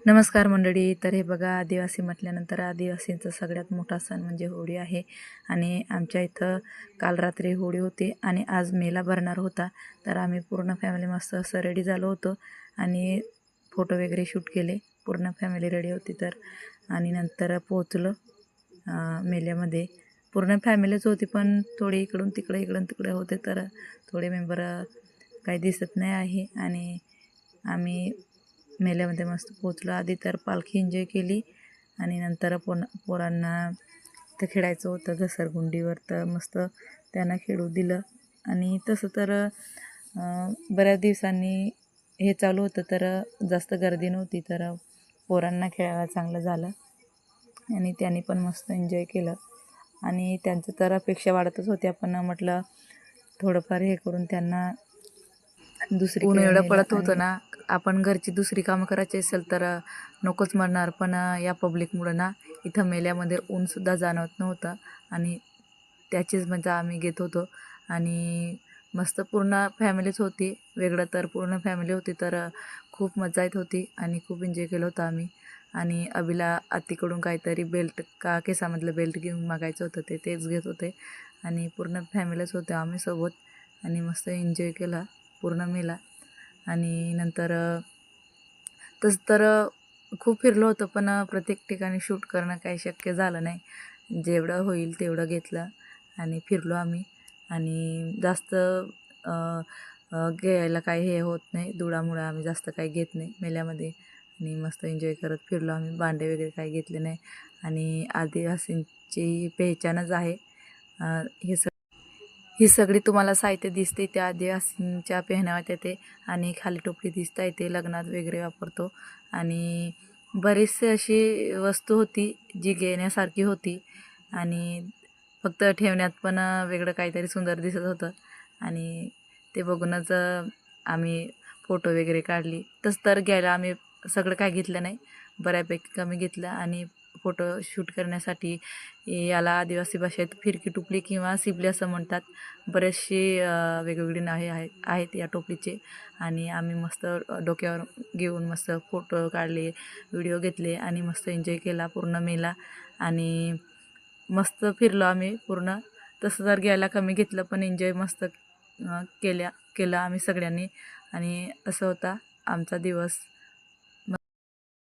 नमस्कार मंडळी. तर हे बघा, आदिवासी म्हटल्यानंतर आदिवासींचा सगळ्यात मोठा सण म्हणजे होळी आहे. आणि आमच्या इथं काल रात्री होळी होती आणि आज मेला भरणार होता. तर आम्ही पूर्ण फॅमिली मस्त असं रेडी झालो होतो आणि फोटो वगैरे शूट केले. पूर्ण फॅमिली रेडी होती. तर आणि नंतर पोचलो मेल्यामध्ये. पूर्ण फॅमिलीच होती, पण थोडी इकडून तिकडे होते. तर थोडे मेंबर काही दिसत नाही आहे. आणि आम्ही मेल्यामध्ये मस्त पोचलो. आधी तर पालखी एन्जॉय केली आणि नंतर पोरांना तर खेळायचं होतं घसरगुंडीवर, तर मस्त त्यांना खेळू दिलं. आणि तसं तर बऱ्याच दिवसांनी हे चालू होतं, तर जास्त गर्दी नव्हती, तर पोरांना खेळायला चांगलं झालं आणि त्यांनी पण मस्त एन्जॉय केलं. आणि त्यांचं तर अपेक्षा वाढतच होत्या, पण म्हटलं थोडंफार हे करून त्यांना ऊन एवढं पडत होतं ना, आपण घरची दुसरी कामं करायची असेल तर नकोच म्हणणार, पण या पब्लिकमुळं ना इथं मेल्यामध्ये ऊनसुद्धा जाणवत नव्हतं आणि त्याचीच मजा आम्ही घेत होतो. आणि मस्त पूर्ण फॅमिलीच होती, वेगळं तर पूर्ण फॅमिली होती, तर खूप मजा येत होती आणि खूप एन्जॉय केलं होतं आम्ही. आणि अभिला आत्तीकडून काहीतरी बेल्ट का केसामधलं बेल्ट घेऊन मागायचं होतं, तेच घेत होते. आणि पूर्ण फॅमिलीच होते आम्ही सोबत आणि मस्त एन्जॉय केला पूर्ण मेला. आणि नंतर तसं तर खूप फिरलो होतं, पण प्रत्येक ठिकाणी शूट करणं काही शक्य झालं नाही. जेवढं होईल तेवढं घेतलं आणि फिरलो आम्ही. आणि जास्त घ्यायला काही हे होत नाही, धुळामुळं आम्ही जास्त काही घेत नाही मेल्यामध्ये. आणि मस्त एन्जॉय करत फिरलो आम्ही. भांडे वगैरे काही घेतले नाही. आणि आदिवासींची पेहचानच आहे हे ही सगळी तुम्हाला साहित्य दिसते त्या आदिवासींच्या पेहनावात येते. आणि खाली टोपली दिसता येते, लग्नात वगैरे वापरतो. आणि बरीचशी अशी वस्तू होती जी घेण्यासारखी होती आणि फक्त ठेवण्यात पण वेगळं काहीतरी सुंदर दिसत होतं. आणि ते बघूनच आम्ही फोटो वगैरे काढली. तसं तर घ्यायला आम्ही सगळं काय घेतलं नाही, बऱ्यापैकी कमी घेतलं. आणि फोटो शूट करण्यासाठी याला आदिवासी भाषेत फिरकी टोपली किंवा सिबली असं म्हणतात. बरेचसे वेगवेगळी नावे आहेत या टोपलीचे. आणि आम्ही मस्त डोक्यावर घेऊन मस्त फोटो काढले, व्हिडिओ घेतले आणि मस्त एन्जॉय केला पूर्ण मेला. आणि मस्त फिरलो आम्ही पूर्ण. तसं जर घ्यायला कमी घेतलं, पण एन्जॉय मस्त केलं आम्ही सगळ्यांनी. आणि असं होता आमचा दिवस.